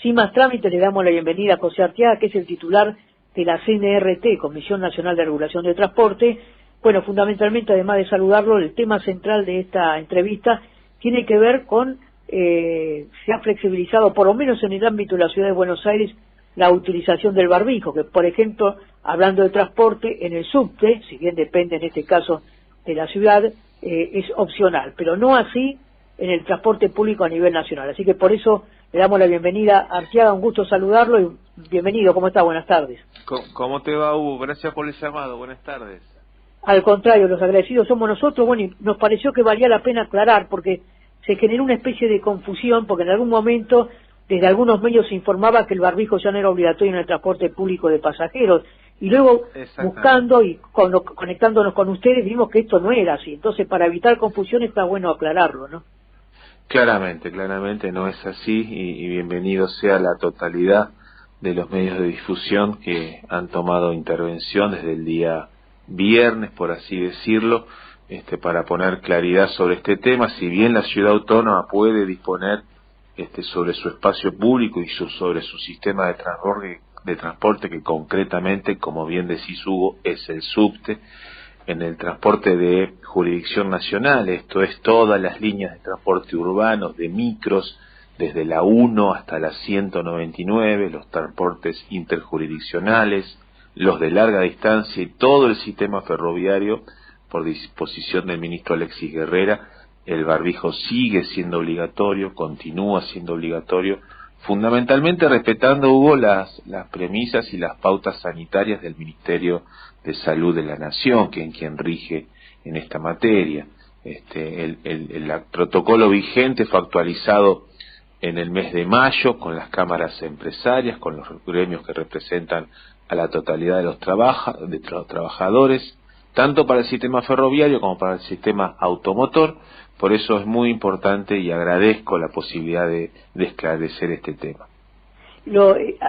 Sin más trámite, le damos la bienvenida a José Arteaga, que es el titular de la CNRT, Comisión Nacional de Regulación de Transporte. Bueno, fundamentalmente, además de saludarlo, el tema central de esta entrevista tiene que ver con, se ha flexibilizado, por lo menos en el ámbito de la Ciudad de Buenos Aires, la utilización del barbijo, que por ejemplo, hablando de transporte, en el subte, si bien depende en este caso de la ciudad, es opcional, pero no así en el transporte público a nivel nacional. Así que por eso le damos la bienvenida a Arteaga, un gusto saludarlo y bienvenido, ¿cómo está? Buenas tardes. ¿Cómo te va, Hugo? Gracias por el llamado, buenas tardes. Al contrario, los agradecidos somos nosotros, bueno, y nos pareció que valía la pena aclarar, porque se generó una especie de confusión, porque en algún momento desde algunos medios se informaba que el barbijo ya no era obligatorio en el transporte público de pasajeros, y luego buscando y conectándonos con ustedes vimos que esto no era así. Entonces, para evitar confusión está bueno aclararlo, ¿no? Claramente no es así, y bienvenido sea la totalidad de los medios de difusión que han tomado intervención desde el día viernes, por así decirlo, para poner claridad sobre este tema. Si bien la ciudad autónoma puede disponer sobre su espacio público y sobre su sistema de transporte, que concretamente, como bien decís, Hugo, es el subte, en el transporte de jurisdicción nacional, esto es todas las líneas de transporte urbanos, de micros, desde la 1 hasta la 199, los transportes interjurisdiccionales, los de larga distancia y todo el sistema ferroviario, por disposición del ministro Alexis Guerrera, el barbijo sigue siendo obligatorio, continúa siendo obligatorio, fundamentalmente respetando, Hugo, las premisas y las pautas sanitarias del Ministerio de Salud de la Nación, que es quien rige en esta materia. El protocolo vigente fue actualizado en el mes de mayo con las cámaras empresarias, con los gremios que representan a la totalidad de los trabajadores, tanto para el sistema ferroviario como para el sistema automotor. Por eso es muy importante y agradezco la posibilidad de esclarecer este tema.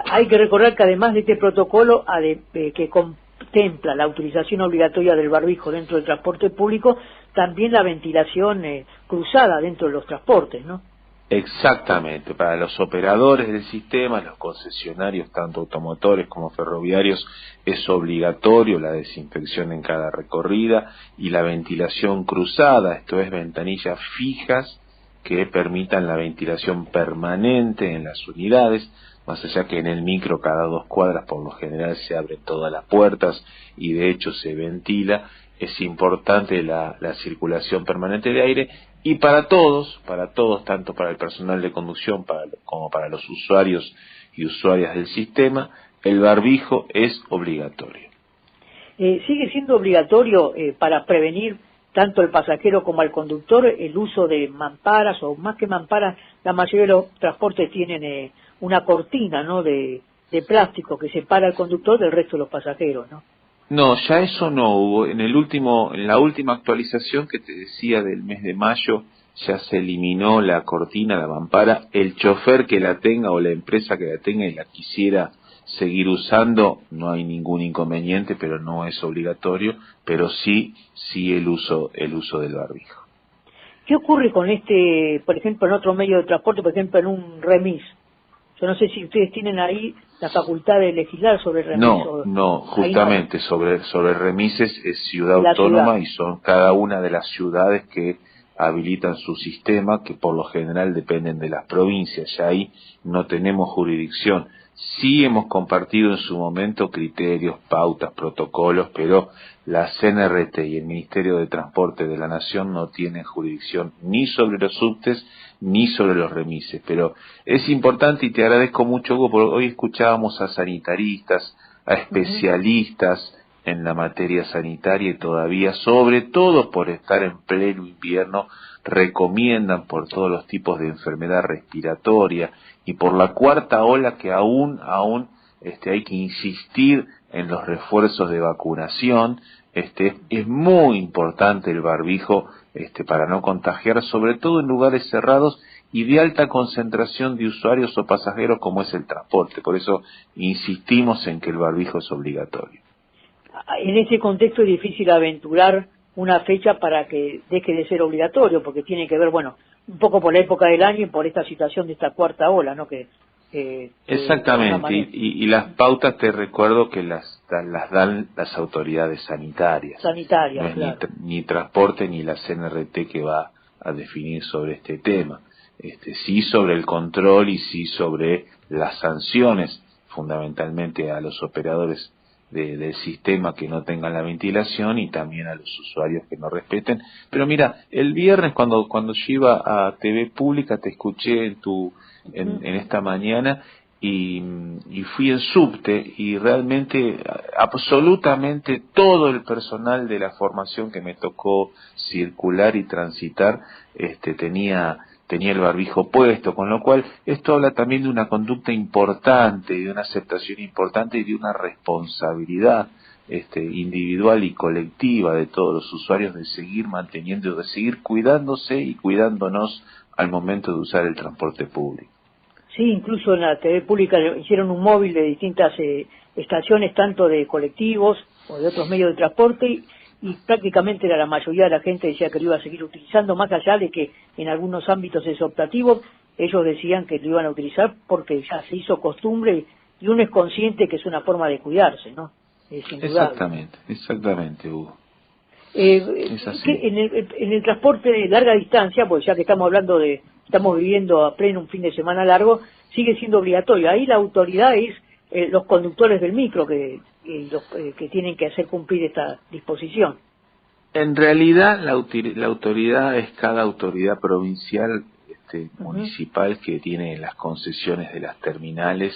Hay que recordar que además de este protocolo que contempla la utilización obligatoria del barbijo dentro del transporte público, también la ventilación cruzada dentro de los transportes, ¿no? Exactamente, para los operadores del sistema, los concesionarios, tanto automotores como ferroviarios, es obligatorio la desinfección en cada recorrida y la ventilación cruzada, esto es ventanillas fijas que permitan la ventilación permanente en las unidades, más allá que en el micro cada 2 cuadras por lo general se abren todas las puertas y de hecho se ventila. Es importante la circulación permanente de aire y para todos, tanto para el personal de conducción como para los usuarios y usuarias del sistema, el barbijo es obligatorio. ¿Sigue siendo obligatorio para prevenir tanto al pasajero como al conductor el uso de mamparas, o más que mamparas, la mayoría de los transportes tienen una cortina, ¿no?, de plástico que separa al conductor del resto de los pasajeros, ¿no? No, ya eso no hubo. En la última actualización que te decía del mes de mayo, ya se eliminó la cortina, la mampara. El chofer que la tenga o la empresa que la tenga y la quisiera seguir usando, no hay ningún inconveniente, pero no es obligatorio, pero sí el uso del barbijo. ¿Qué ocurre con por ejemplo, en otro medio de transporte, por ejemplo, en un remis? Yo no sé si ustedes tienen ahí la facultad de legislar sobre remis. No, justamente sobre remises es ciudad autónoma y son cada una de las ciudades que habilitan su sistema, que por lo general dependen de las provincias, ya ahí no tenemos jurisdicción. Sí hemos compartido en su momento criterios, pautas, protocolos, pero la CNRT y el Ministerio de Transporte de la Nación no tienen jurisdicción ni sobre los subtes ni sobre los remises. Pero es importante y te agradezco mucho, Hugo, porque hoy escuchábamos a sanitaristas, a especialistas en la materia sanitaria y todavía, sobre todo por estar en pleno invierno, recomiendan por todos los tipos de enfermedad respiratoria y por la cuarta ola que aún hay que insistir en los refuerzos de vacunación. Es muy importante el barbijo para no contagiar, sobre todo en lugares cerrados y de alta concentración de usuarios o pasajeros como es el transporte. Por eso insistimos en que el barbijo es obligatorio. En ese contexto es difícil aventurar una fecha para que deje de ser obligatorio, porque tiene que ver, bueno, un poco por la época del año y por esta situación de esta cuarta ola, ¿no?, que Exactamente, y las pautas te recuerdo que las dan las autoridades sanitarias. Sanitarias, no es claro. ni transporte ni la CNRT que va a definir sobre este tema. Sí sobre el control y sí sobre las sanciones, fundamentalmente a los operadores del sistema que no tengan la ventilación y también a los usuarios que no respeten. Pero mira, el viernes cuando yo iba a TV Pública te escuché en esta mañana y fui en subte y realmente absolutamente todo el personal de la formación que me tocó circular y transitar tenía el barbijo puesto, con lo cual esto habla también de una conducta importante, de una aceptación importante y de una responsabilidad individual y colectiva de todos los usuarios de seguir manteniendo, de seguir cuidándose y cuidándonos al momento de usar el transporte público. Sí, incluso en la TV Pública hicieron un móvil de distintas estaciones, tanto de colectivos o de otros medios de transporte, y prácticamente la mayoría de la gente decía que lo iba a seguir utilizando, más allá de que en algunos ámbitos es optativo. Ellos decían que lo iban a utilizar porque ya se hizo costumbre y uno es consciente que es una forma de cuidarse, ¿no? Es indudable. Exactamente, Hugo. Es así. En el transporte de larga distancia, pues ya que estamos viviendo a pleno un fin de semana largo, sigue siendo obligatorio. Ahí la autoridad es los conductores del micro que tienen que hacer cumplir esta disposición. En realidad la autoridad es cada autoridad provincial, municipal, que tiene las concesiones de las terminales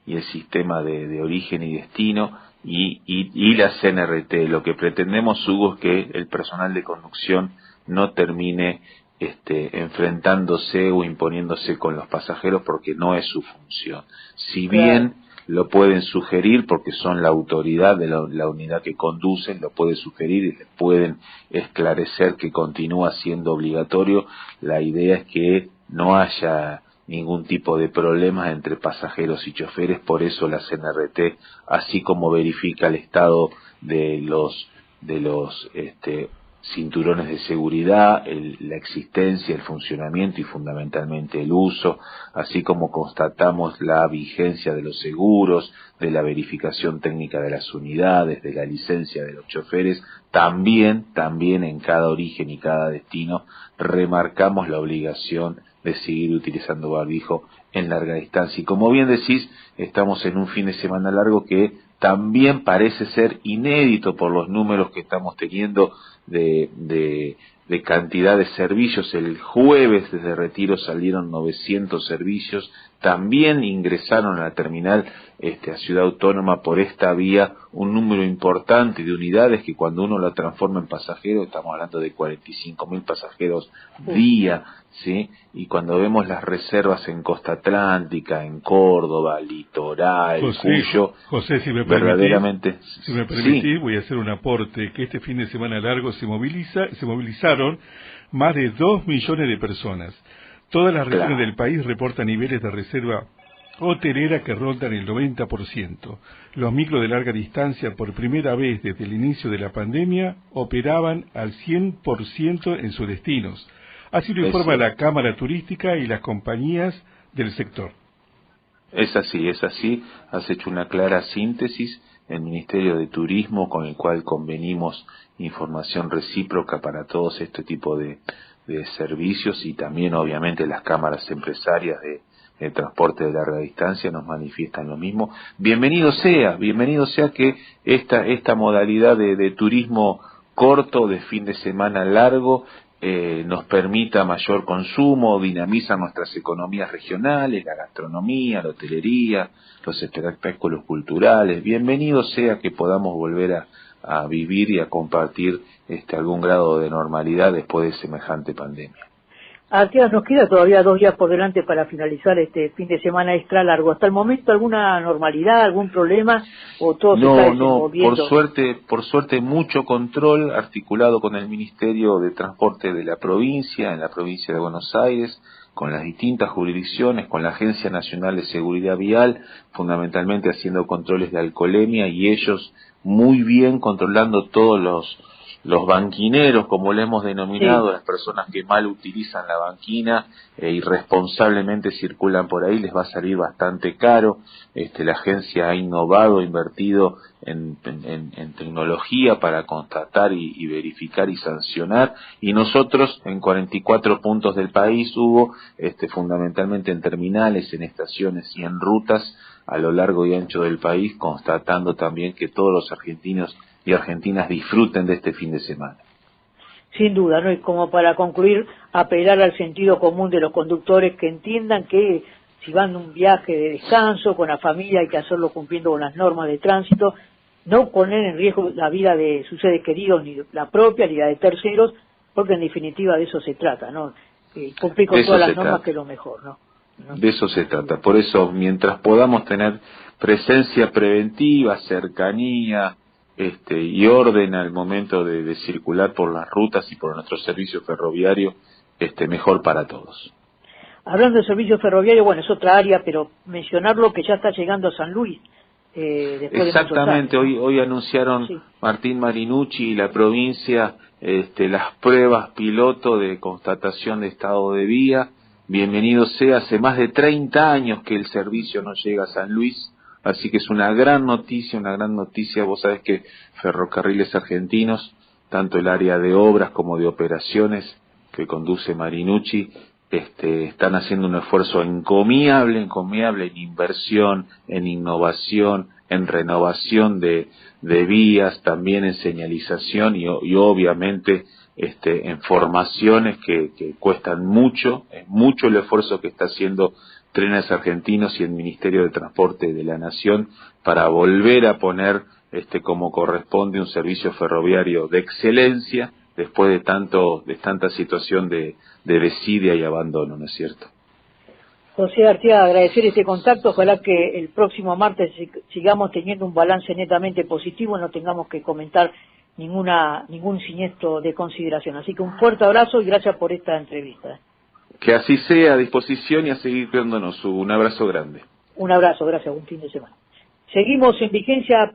y el sistema de origen y destino y la CNRT. Lo que pretendemos, Hugo, es que el personal de conducción no termine enfrentándose o imponiéndose con los pasajeros, porque no es su función. Si bien lo pueden sugerir porque son la autoridad de la unidad que conducen, lo pueden sugerir y les pueden esclarecer que continúa siendo obligatorio, la idea es que no haya ningún tipo de problemas entre pasajeros y choferes. Por eso la CNRT, así como verifica el estado de los cinturones de seguridad, la existencia, el funcionamiento y fundamentalmente el uso, así como constatamos la vigencia de los seguros, de la verificación técnica de las unidades, de la licencia de los choferes, también en cada origen y cada destino remarcamos la obligación de seguir utilizando barbijo en larga distancia. Y como bien decís, estamos en un fin de semana largo que también parece ser inédito por los números que estamos teniendo de cantidad de servicios. El jueves desde Retiro salieron 900 servicios, también ingresaron a la terminal a Ciudad Autónoma por esta vía un número importante de unidades que cuando uno la transforma en pasajeros, estamos hablando de 45.000 pasajeros día, ¿sí? Y cuando vemos las reservas en Costa Atlántica, en Córdoba, Litoral, Cuyo, José, si me verdaderamente... permitís, sí. Voy a hacer un aporte, que este fin de semana largo se movilizaron más de 2 millones de personas. Todas las regiones del país reportan niveles de reserva hotelera que rondan el 90%. Los micros de larga distancia, por primera vez desde el inicio de la pandemia, operaban al 100% en sus destinos. Así lo informa la Cámara Turística y las compañías del sector. Es así. Has hecho una clara síntesis. El Ministerio de Turismo, con el cual convenimos información recíproca para todos este tipo de servicios, y también obviamente las cámaras empresarias de transporte de larga distancia nos manifiestan lo mismo. Bienvenido sea que esta modalidad de turismo corto, de fin de semana largo, nos permita mayor consumo, dinamiza nuestras economías regionales, la gastronomía, la hotelería, los espectáculos culturales. Bienvenido sea que podamos volver a vivir y a compartir algún grado de normalidad después de semejante pandemia. Artigas, nos queda todavía 2 días por delante para finalizar este fin de semana extra largo. ¿Hasta el momento alguna normalidad, algún problema o todo se está desenvolviendo? Por suerte mucho control articulado con el Ministerio de Transporte de la provincia, en la provincia de Buenos Aires, con las distintas jurisdicciones, con la Agencia Nacional de Seguridad Vial, fundamentalmente haciendo controles de alcoholemia, y ellos muy bien controlando todos los banquineros, como le hemos denominado, Sí. las personas que mal utilizan la banquina irresponsablemente circulan por ahí, les va a salir bastante caro. La agencia ha innovado, ha invertido en tecnología para constatar y verificar y sancionar, y nosotros en 44 puntos del país, Hugo, fundamentalmente en terminales, en estaciones y en rutas a lo largo y ancho del país, constatando también que todos los argentinos y argentinas disfruten de este fin de semana. Sin duda, ¿no? Y como para concluir, apelar al sentido común de los conductores que entiendan que si van a un viaje de descanso con la familia hay que hacerlo cumpliendo con las normas de tránsito, no poner en riesgo la vida de sus seres queridos, ni la propia, ni la de terceros, porque en definitiva de eso se trata, ¿no? Cumplir con todas las normas, que es lo mejor, ¿no? De eso se trata. Por eso, mientras podamos tener presencia preventiva, cercanía, y orden al momento de circular por las rutas y por nuestro servicio ferroviario, mejor para todos. Hablando de servicio ferroviario, bueno, es otra área, pero mencionarlo que ya está llegando a San Luis. Exactamente, de muchos años, ¿no? hoy anunciaron Sí. Martín Marinucci y la provincia las pruebas piloto de constatación de estado de vía. Bienvenido sea, hace más de 30 años que el servicio no llega a San Luis. Así que es una gran noticia, una gran noticia. Vos sabés que Ferrocarriles Argentinos, tanto el área de obras como de operaciones que conduce Marinucci, están haciendo un esfuerzo encomiable en inversión, en innovación, en renovación de vías, también en señalización y obviamente en formaciones que cuestan mucho. Es mucho el esfuerzo que está haciendo Trenes Argentinos y el Ministerio de Transporte de la Nación para volver a poner como corresponde un servicio ferroviario de excelencia después de tanta situación de desidia y abandono, ¿no es cierto? José Arteaga, agradecer este contacto, ojalá que el próximo martes sigamos teniendo un balance netamente positivo, no tengamos que comentar ningún siniestro de consideración. Así que un fuerte abrazo y gracias por esta entrevista. Que así sea, a disposición y a seguir cuidándonos. Un abrazo grande. Un abrazo, gracias, buen fin de semana. Seguimos en vigencia.